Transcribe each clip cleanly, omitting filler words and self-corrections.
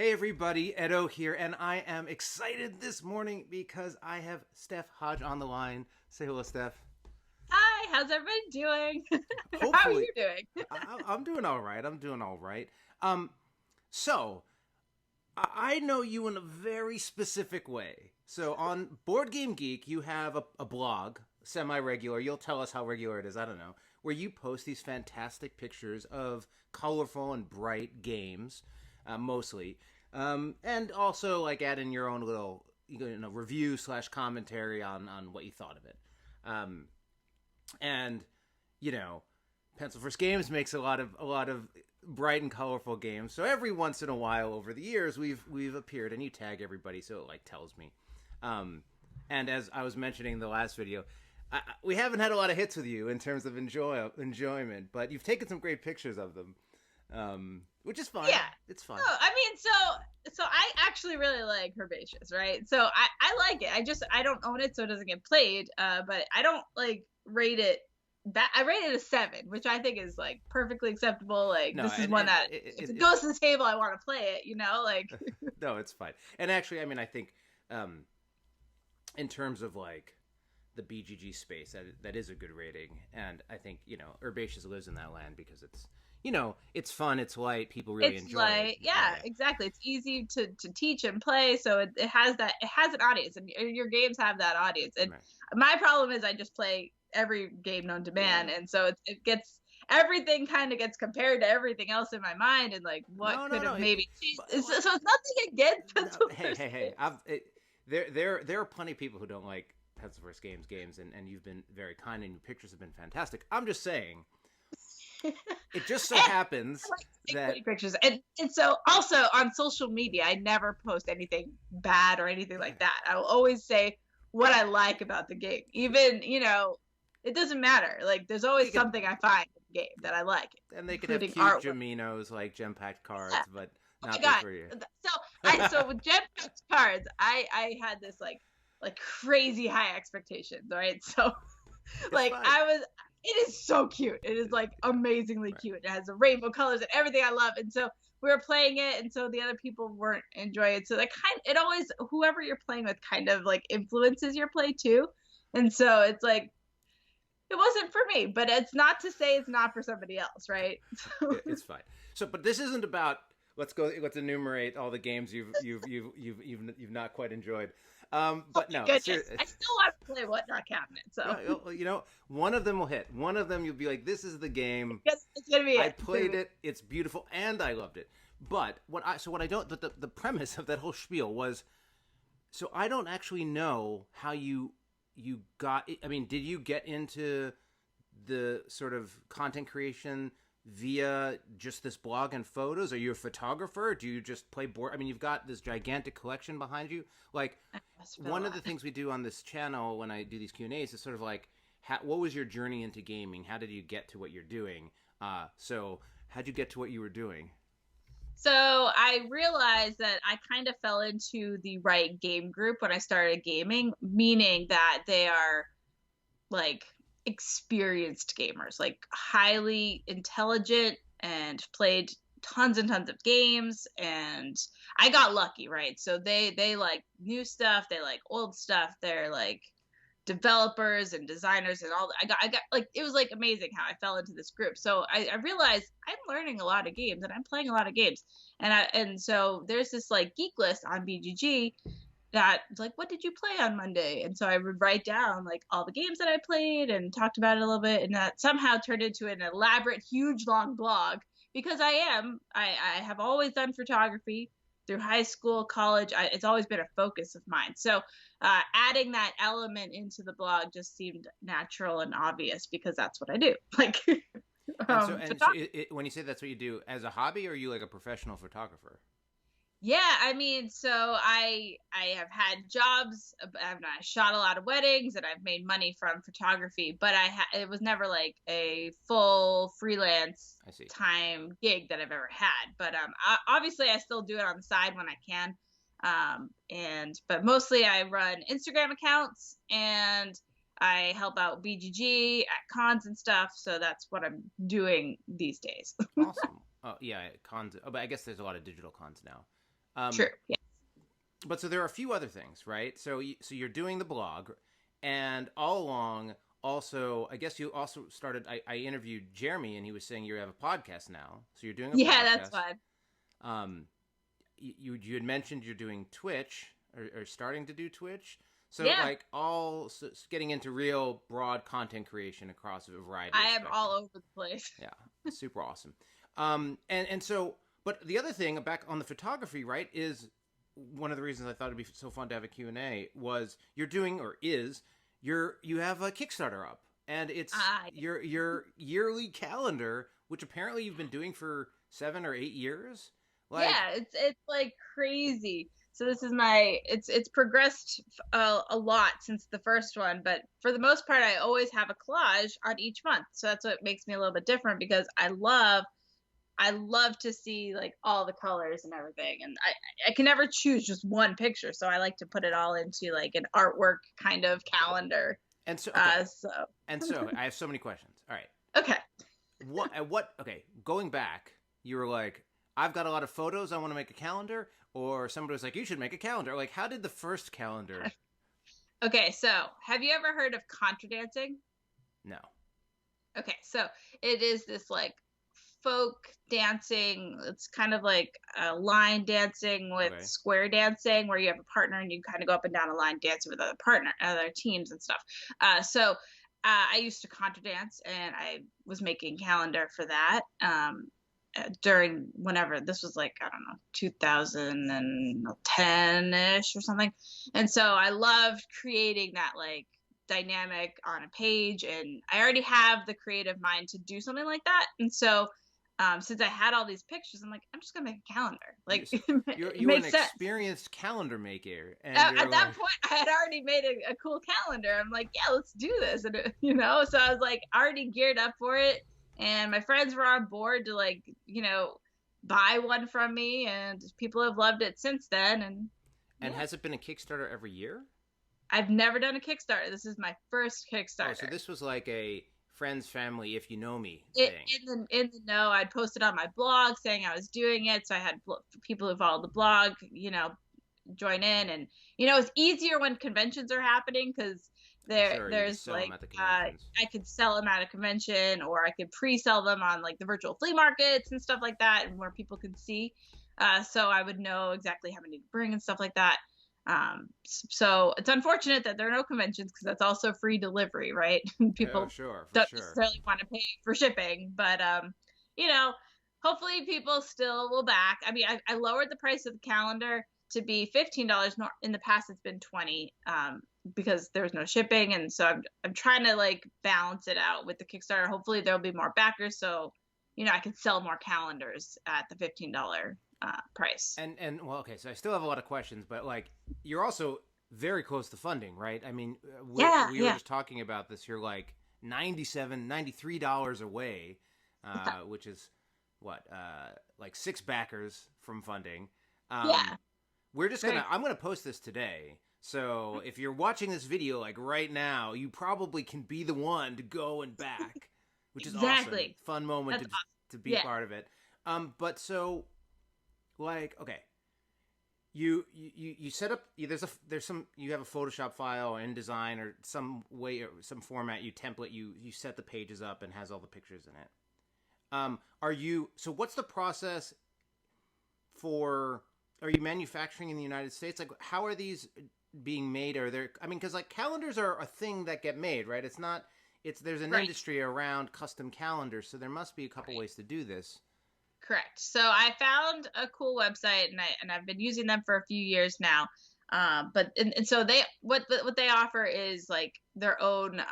Hey everybody, Edo here, and I am excited this morning because I have Steph Hodge on the line. Say hello, Steph. Hi, how's everybody doing? How are Hopefully, you doing? I'm doing all right. I'm doing all right. Um, so I know you in a very specific way. So on Board Game Geek, you have a blog, semi-regular. You'll tell us how regular it is. I don't know, where you post these fantastic pictures of colorful and bright games, mostly, and also like add in your own little review slash commentary on what you thought of it. Um, and you know, Pencil First Games makes a lot of bright and colorful games. So every once in a while over the years, we've appeared, and you tag everybody, so it like tells me. Um, and as I was mentioning in the last video, we haven't had a lot of hits with you in terms of enjoyment, but you've taken some great pictures of them, which is fine. Yeah. It's fine. Oh, I mean, so I actually really like Herbaceous, right? So I like it. I don't own it, so it doesn't get played. But I don't like rate it that I rate it a 7, which I think is like perfectly acceptable. Like No, this is and one and that if it goes to the table, I want to play it. Like no, it's fine. And actually, I mean, I think um, in terms of like the BGG space, that is a good rating, and I think Herbaceous lives in that land because it's fun, it's light, people really it's enjoy it. like yeah, exactly. It's easy to teach and play, so it has an audience, and your games have that audience. And Right. my problem is I just play every game known to man, and so it gets everything kind of gets compared to everything else in my mind, and like what No, no, could no. have maybe changed. But, So it's nothing against no, Pencil hey, First hey, hey! Games. There are plenty of people who don't like Pencil First games, and you've been very kind, and your pictures have been fantastic. I'm just saying, it just so And happens I like to take that pretty pictures, and so also on social media, I never post anything bad or anything yeah, like that. I will always say what I like about the game, even it doesn't matter. Like there's well, you always could, something I find in the game that I like, and they could have including cute artwork. Jaminos like gem packed Yeah. cards, but Oh my not good god. for you. So with Gem cards, I had this like crazy high expectations, right? So It's like fine. it is so cute. It is like amazingly Right. cute. It has the rainbow colors and everything I love. And so we were playing it, and so the other people weren't enjoying it. So that it always whoever you're playing with kind of like influences your play too. And so it's like it wasn't for me, but it's not to say it's not for somebody else, right? So It's fine. So, but this isn't about. Let's go. Let's enumerate all the games you've not quite enjoyed. oh But my no, goodness, I still want to play Whatnot Cabinet. So one of them will hit. One of them you'll be like, "This is the game. it's gonna be I it. It's gonna played be it. It's beautiful, and I loved it." But what I don't. But the premise of that whole spiel was so I don't actually know how you got. I mean, did you get into the sort of content creation via just this blog and photos? Are you a photographer? Do you just play board? I mean, you've got this gigantic collection behind you. Like it's been a one of the lot. things we do on this channel when I do these Q&As is sort of like, what was your journey into gaming? How did you get to what you're doing? So how'd you get to what you were doing? So I realized that I kind of fell into the right game group when I started gaming, meaning that they are like experienced gamers, like highly intelligent and played tons and tons of games. And I got lucky, right? So they like new stuff, they like old stuff, they're like developers and designers and all that. I got like it was like amazing how I fell into this group. So I realized I'm learning a lot of games and I'm playing a lot of games. And so there's this like geek list on BGG that like what did you play on Monday? And so I would write down like all the games that I played and talked about it a little bit, and that somehow turned into an elaborate, huge, long blog because I have always done photography through high school, college. It's always been a focus of mine. So adding that element into the blog just seemed natural and obvious because that's what I do. Like And so when you say that's what you do as a hobby, or are you like a professional photographer? Yeah, I mean, so I have had jobs, and I shot a lot of weddings, and I've made money from photography, but it was never like a full freelance I see. time gig that I've ever had. But obviously, I still do it on the side when I can. And but mostly I run Instagram accounts and I help out BGG at cons and stuff. So that's what I'm doing these days. Awesome. Oh yeah, cons. Oh, but I guess there's a lot of digital cons now. True. Yeah. But so there are a few other things, right? So you're doing the blog, and all along, also, I guess you also started. I interviewed Jeremy, and he was saying you have a podcast now. So you're doing a Yeah, that's podcast. fun. You had mentioned you're doing Twitch or starting to do Twitch. So Yeah. like getting into real broad content creation across a variety. I am all over the place. Yeah, super awesome. And so, but the other thing back on the photography, right, is one of the reasons I thought it'd be so fun to have a Q&A was you have a Kickstarter up, and it's your yearly calendar, which apparently you've been doing for 7 or 8 years. Like, yeah, it's like crazy. So this is it's progressed a lot since the first one, but for the most part, I always have a collage on each month. So that's what makes me a little bit different, because I love to see like all the colors and everything, and I can never choose just one picture, so I like to put it all into like an artwork kind of calendar. And so, I have so many questions. All right. Okay. Okay, going back, you were like, I've got a lot of photos, I want to make a calendar, or somebody was like, you should make a calendar. Like, how did the first calendar? Okay, so have you ever heard of contra dancing? No. Okay, so it is this like folk dancing. It's kind of like line dancing with square dancing, where you have a partner and you kind of go up and down a line dancing with other teams and stuff. So I used to contra dance, and I was making calendar for that. During whenever this was, like, I don't know, 2010-ish or something. And so I loved creating that like dynamic on a page, and I already have the creative mind to do something like that. And so since I had all these pictures, I'm like, I'm just gonna make a calendar. Like, you were an experienced calendar maker, and at that point I had already made a cool calendar. I'm like, yeah, let's do this. And so I was like already geared up for it. And my friends were on board to, like, buy one from me, and people have loved it since then. And has it been a Kickstarter every year? I've never done a Kickstarter. This is my first Kickstarter. Oh, so this was like a friends, family, if you know me thing. In the know, I'd posted on my blog saying I was doing it, so I had people who followed the blog, join in. And it's easier when conventions are happening, because there's like I could sell them at a convention, or I could pre-sell them on like the virtual flea markets and stuff like that, and where people can see. So I would know exactly how many to bring and stuff like that. So it's unfortunate that there are no conventions, because that's also free delivery, right? People don't necessarily want to pay for shipping, but hopefully people still will back. I mean, I lowered the price of the calendar to be $15. In the past, it's been $20. Because there was no shipping, and so I'm trying to like balance it out with the Kickstarter. Hopefully there'll be more backers, so I can sell more calendars at the $15 price. And well, okay, so I still have a lot of questions, but like, you're also very close to funding, right? I mean, we were just talking about this. You're like $93 away, which is what, like 6 backers from funding. We're just I'm gonna post this today. So if you're watching this video like right now, you probably can be the one to go and back, which is awesome. Fun moment to be part of it. But so, like, okay, you set up. There's some, you have a Photoshop file or InDesign or some way or some format, you template, you set the pages up and has all the pictures in it. So what's the process for? Are you manufacturing in the United States? Like, how are these being made? Are there, I mean, because like calendars are a thing that get made, right? There's an industry around custom calendars, so there must be a couple ways to do this. Correct. So I found a cool website, and I've been using them for a few years now. But so what they offer is like their own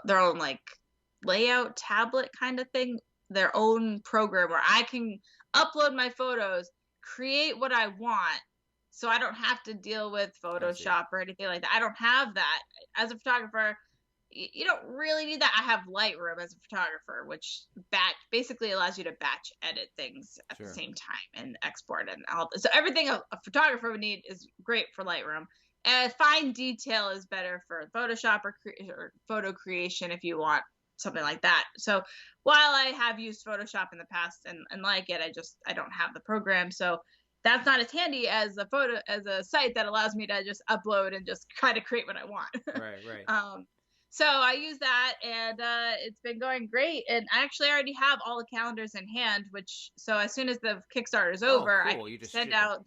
their own like layout tablet kind of thing, their own program where I can upload my photos, create what I want, so I don't have to deal with Photoshop or anything like that. I don't have that. As a photographer, you don't really need that. I have Lightroom as a photographer, which basically allows you to batch edit things at the same time and export and all. So everything a photographer would need is great for Lightroom. And fine detail is better for Photoshop or photo creation if you want something like that. So while I have used Photoshop in the past and like it, I don't have the program. So that's not as handy as a site that allows me to just upload and just kind of create what I want. Right, right. So I use that, and it's been going great. And I actually already have all the calendars in hand, so as soon as the Kickstarter is over, I Cool. can You just send ship it. out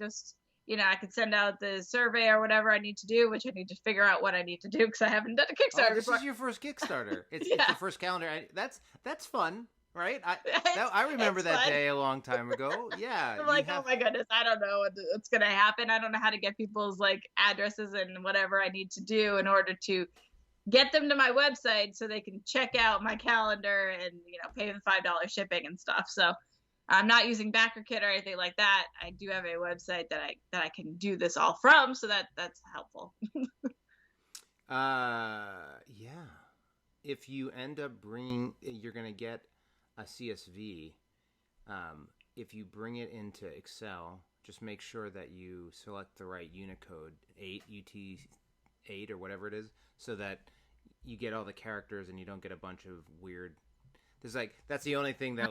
I could send out the survey or whatever I need to do, which I need to figure out what I need to do because I haven't done a Kickstarter This before. is your first Kickstarter. It's Yeah. your first calendar. That's fun, right? I remember that fun. day a long time ago. Yeah. I'm like, oh my goodness, I don't know what's gonna happen. I don't know how to get people's like addresses and whatever I need to do in order to get them to my website so they can check out my calendar and pay the $5 shipping and stuff. So I'm not using BackerKit or anything like that. I do have a website that I can do this all from, so that's helpful. Yeah. If you end up you're gonna get a CSV. If you bring it into Excel, just make sure that you select the right Unicode 8 UT8 or whatever it is, so that you get all the characters and you don't get a bunch of weird. That's the only thing that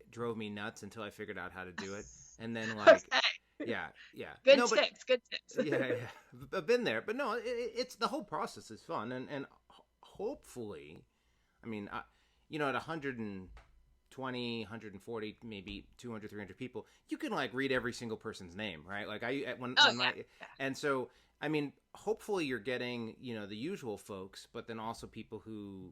drove me nuts until I figured out how to do it, and then Okay. yeah. Good tips. Yeah. I've been there, but no, it's the whole process is fun, and hopefully, I mean, at 120, 140, maybe 200, 300 people, you can read every single person's name, right? And so, I mean, hopefully you're getting, the usual folks, but then also people who,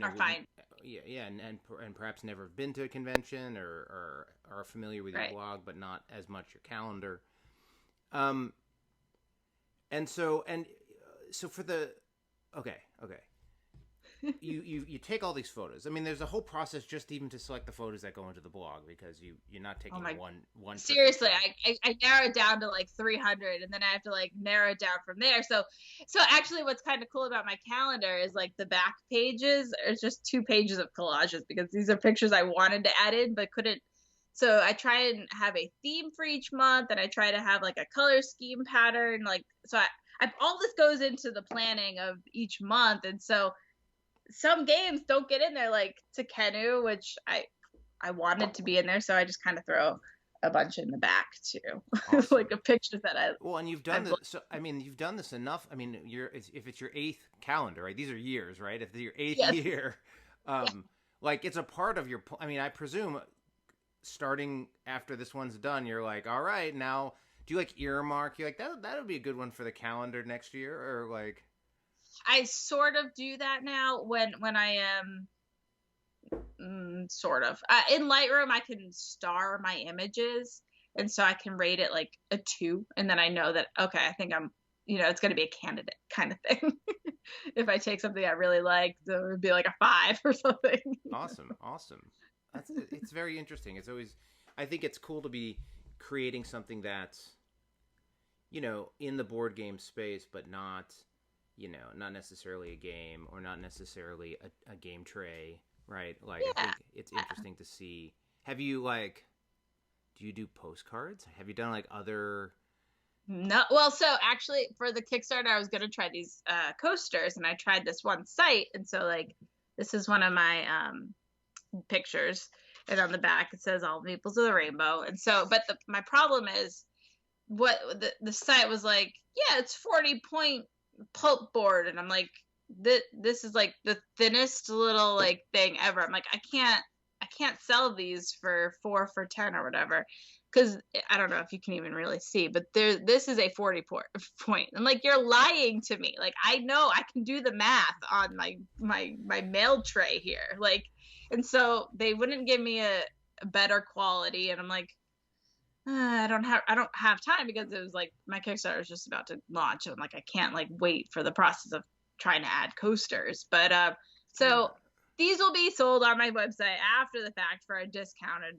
are fine. Yeah, and perhaps never have been to a convention or are familiar with your blog, but not as much your calendar. And so for the, okay. You take all these photos. I mean, there's a whole process just even to select the photos that go into the blog, because you're not taking one. Seriously, I narrowed down to 300, and then I have to narrow it down from there. So actually, what's kind of cool about my calendar is the back pages are just 2 pages of collages, because these are pictures I wanted to add in but couldn't. So I try and have a theme for each month, and I try to have a color scheme pattern. So all this goes into the planning of each month, and so some games don't get in there, like Tekenu, which I wanted to be in there, so I just kind of throw a bunch in the back too. Awesome. A picture that I and you've done this. So I mean, you've done this enough. I mean, if it's your 8th calendar, right? These are years, right? If it's your 8th year, it's a part of your. I mean, I presume starting after this one's done, you're all right, now do you earmark? You're that would be a good one for the calendar next year, or I sort of do that now when I am sort of in Lightroom. I can star my images, and so I can rate it a 2, and then I know that okay, I think I'm it's going to be a candidate kind of thing. If I take something I really like, it would be a 5 or something. Awesome. It's very interesting. It's always, I think it's cool to be creating something that's in the board game space, but not not necessarily a game, or not necessarily a game tray, right? I think it's interesting to see. Have you do you do postcards? Have you done other? No, well, so actually for the Kickstarter, I was gonna try these coasters, and I tried this one site, and so this is one of my pictures, and on the back it says all maples of the rainbow, and so but my problem is what the site was it's 40 point pulp board, and I'm this is the thinnest little thing ever. I'm I can't sell these for 4 for 10 or whatever, because I don't know if you can even really see, but this is a 40 point. I'm you're lying to me. I know I can do the math on my mail tray here, and so they wouldn't give me a better quality, and I'm I don't have time, because it was my Kickstarter was just about to launch, and I can't wait for the process of trying to add coasters. But so these will be sold on my website after the fact for a discounted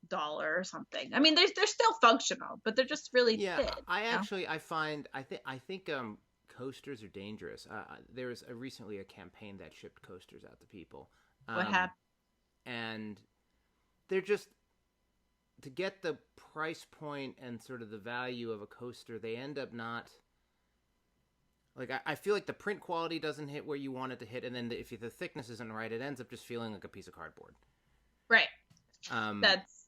dollar or something. I mean, they're still functional, but they're just really thin. I think coasters are dangerous. There was recently a campaign that shipped coasters out to people. What happened? And they're just, to get the price point and sort of the value of a coaster, they end up not. Like I feel like the print quality doesn't hit where you want it to hit, and then if the thickness isn't right, it ends up just feeling like a piece of cardboard. Right. Um, That's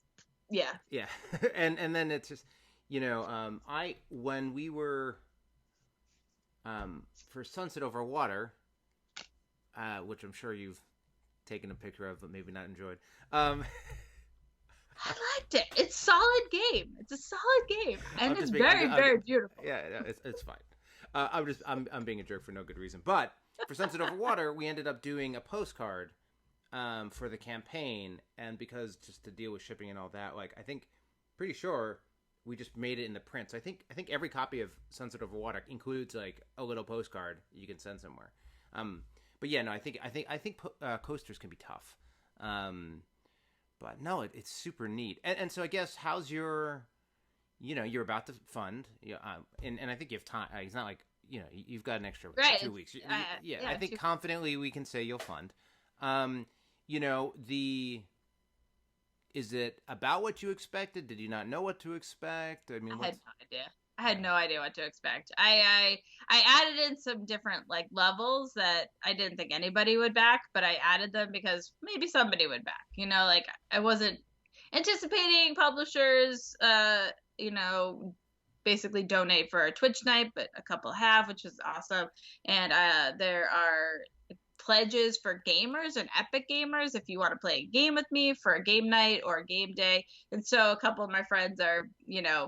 yeah. yeah, and then it's just, I when we were for Sunset Over Water, which I'm sure you've taken a picture of, but maybe not enjoyed. I liked it. It's a solid game. It's a solid game, and it's very beautiful. Yeah, it's fine. I'm being a jerk for no good reason. But for Sunset Over Water, we ended up doing a postcard for the campaign, and because just to deal with shipping and all that, like pretty sure we just made it in the print. So I think every copy of Sunset Over Water includes like a little postcard you can send somewhere. But yeah, no, I think coasters can be tough. But no, it's super neat. And so I guess how's your, you're about to fund, and I think you have time. It's not like, you've got an extra 2 weeks. Yeah, I think confidently we can say you'll fund. Is it about what you expected? Did you not know what to expect? I mean, I had no idea. I had no idea what to expect. I added in some different like levels that I didn't think anybody would back, but I added them because maybe somebody would back. Like I wasn't anticipating publishers, basically donate for a Twitch night, but a couple have, which is awesome. And there are pledges for gamers and epic gamers if you want to play a game with me for a game night or a game day. And so a couple of my friends are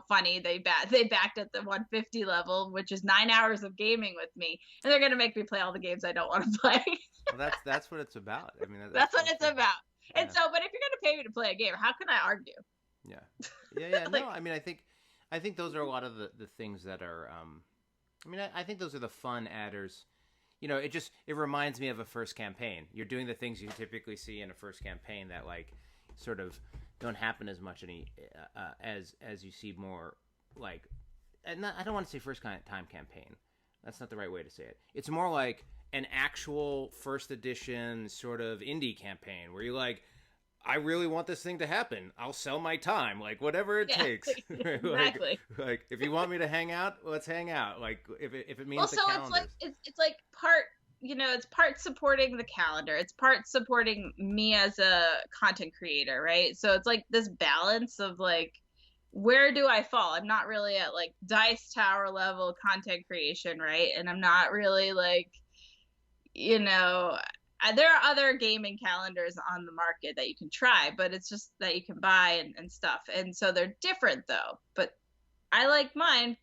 funny, they backed at the 150 level, which is 9 hours of gaming with me, and they're going to make me play all the games I don't want to play. Well, that's what it's about. I mean, that's what it's about. Yeah. And so, but if you're going to pay me to play a game, how can I argue? Yeah. Like, no, I mean, I think those are a lot of the things that are I think those are the fun adders. It reminds me of a first campaign. You're doing the things you typically see in a first campaign that like sort of don't happen as much as you see more like. And I don't want to say first time campaign. That's not the right way to say it. It's more like an actual first edition sort of indie campaign where you're like, I really want this thing to happen. I'll sell my time, like whatever it takes. Exactly. like if you want me to hang out, let's hang out. Like if it means also, the calendars. it's like part, it's part supporting the calendar. It's part supporting me as a content creator, right? So it's like this balance of like, where do I fall? I'm not really at like Dice Tower level content creation, right? And I'm not really like, there are other gaming calendars on the market that you can try, but it's just that you can buy and stuff. And so they're different though. But I like mine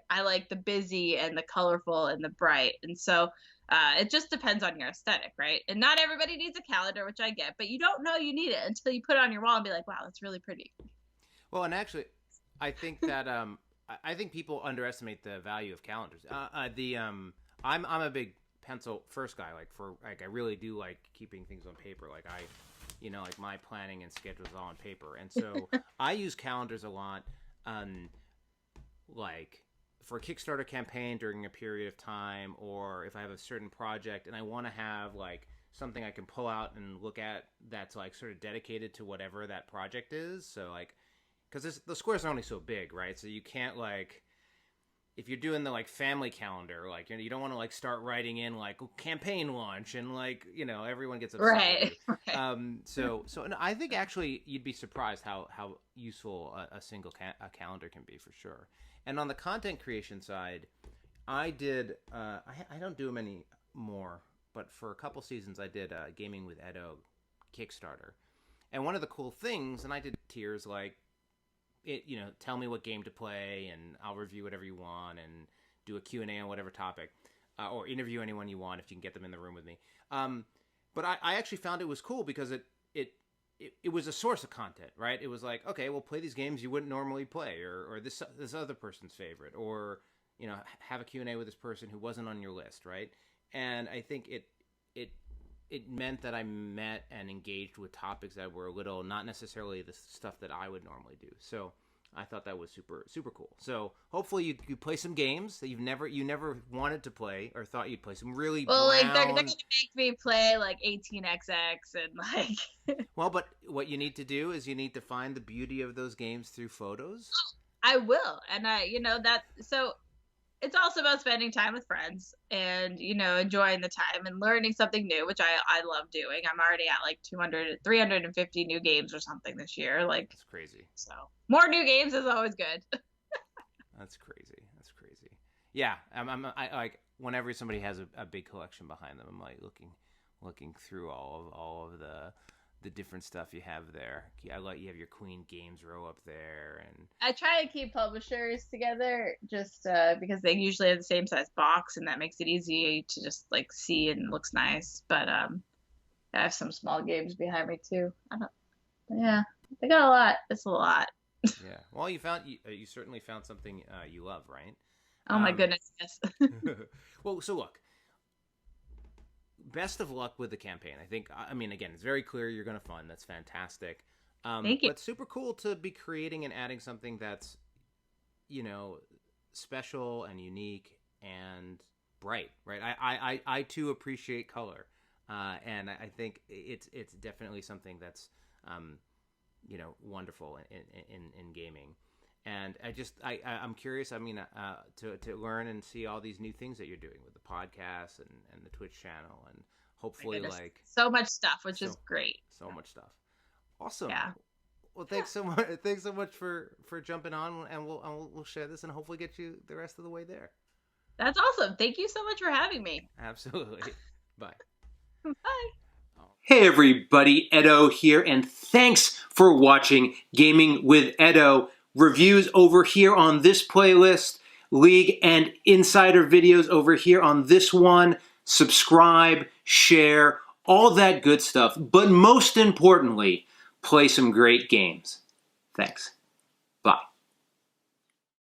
I like the busy and the colorful and the bright. And so it just depends on your aesthetic, right? And not everybody needs a calendar, which I get, but you don't know you need it until you put it on your wall and be like, wow, that's really pretty. Well, and actually, I think that I think people underestimate the value of calendars. I'm a big pencil first guy. Like I really do like keeping things on paper. Like like my planning and schedules all on paper, and so I use calendars a lot. Like for a Kickstarter campaign during a period of time, or if I have a certain project and I want to have like something I can pull out and look at that's like sort of dedicated to whatever that project is. So like, because the squares are only so big, right? So you can't like, if you're doing the like family calendar, like you don't want to like start writing in like campaign launch and like everyone gets upset. Right. So I think actually you'd be surprised how useful a single calendar can be for sure. And on the content creation side, I did I don't do them anymore, but for a couple seasons I did Gaming with Edo Kickstarter, and one of the cool things, and I did tiers like, tell me what game to play, and I'll review whatever you want, and do a Q&A on whatever topic, or interview anyone you want if you can get them in the room with me. But I actually found it was cool because it was a source of content, right? It was like, okay, we'll play these games you wouldn't normally play, or this other person's favorite, or have a Q&A with this person who wasn't on your list, right? And I think it meant that I met and engaged with topics that were a little, not necessarily the stuff that I would normally do. So I thought that was super, super cool. So hopefully you play some games that you never wanted to play or thought you'd play. Some really like they're gonna make me play like 18xx and like. Well, but what you need to do is you need to find the beauty of those games through photos. I will, and that so. it's also about spending time with friends and, enjoying the time and learning something new, which I love doing. I'm already at like 350 new games or something this year. Like, That's crazy. so more new games is always good. That's crazy. That's crazy. Yeah, I like whenever somebody has a big collection behind them, I'm like looking through all of the different stuff you have there. I like you have your Queen Games row up there, and I try to keep publishers together just because they usually have the same size box and that makes it easy to just like see and looks nice. But I have some small games behind me too. Yeah, they got a lot. It's a lot. yeah. Well, you certainly found something you love, right? Oh my goodness, yes. Well, so look, best of luck with the campaign. I mean, again, it's very clear you're going to fund. That's fantastic. Thank you. But super cool to be creating and adding something that's, you know, special and unique and bright, right? I too appreciate color, and I think it's definitely something that's, wonderful in gaming. And I'm curious. I mean, to learn and see all these new things that you're doing with the podcast and the Twitch channel, and hopefully like so much stuff, which is great. So much stuff. Awesome. Yeah. Well, thanks so much. Thanks so much for jumping on, and we'll share this and hopefully get you the rest of the way there. That's awesome. Thank you so much for having me. Absolutely. Bye. Bye. Hey everybody, Edo here, and thanks for watching Gaming with Edo. Reviews over here on this playlist, League and Insider videos over here on this one. Subscribe, share, all that good stuff. But most importantly, play some great games. Thanks.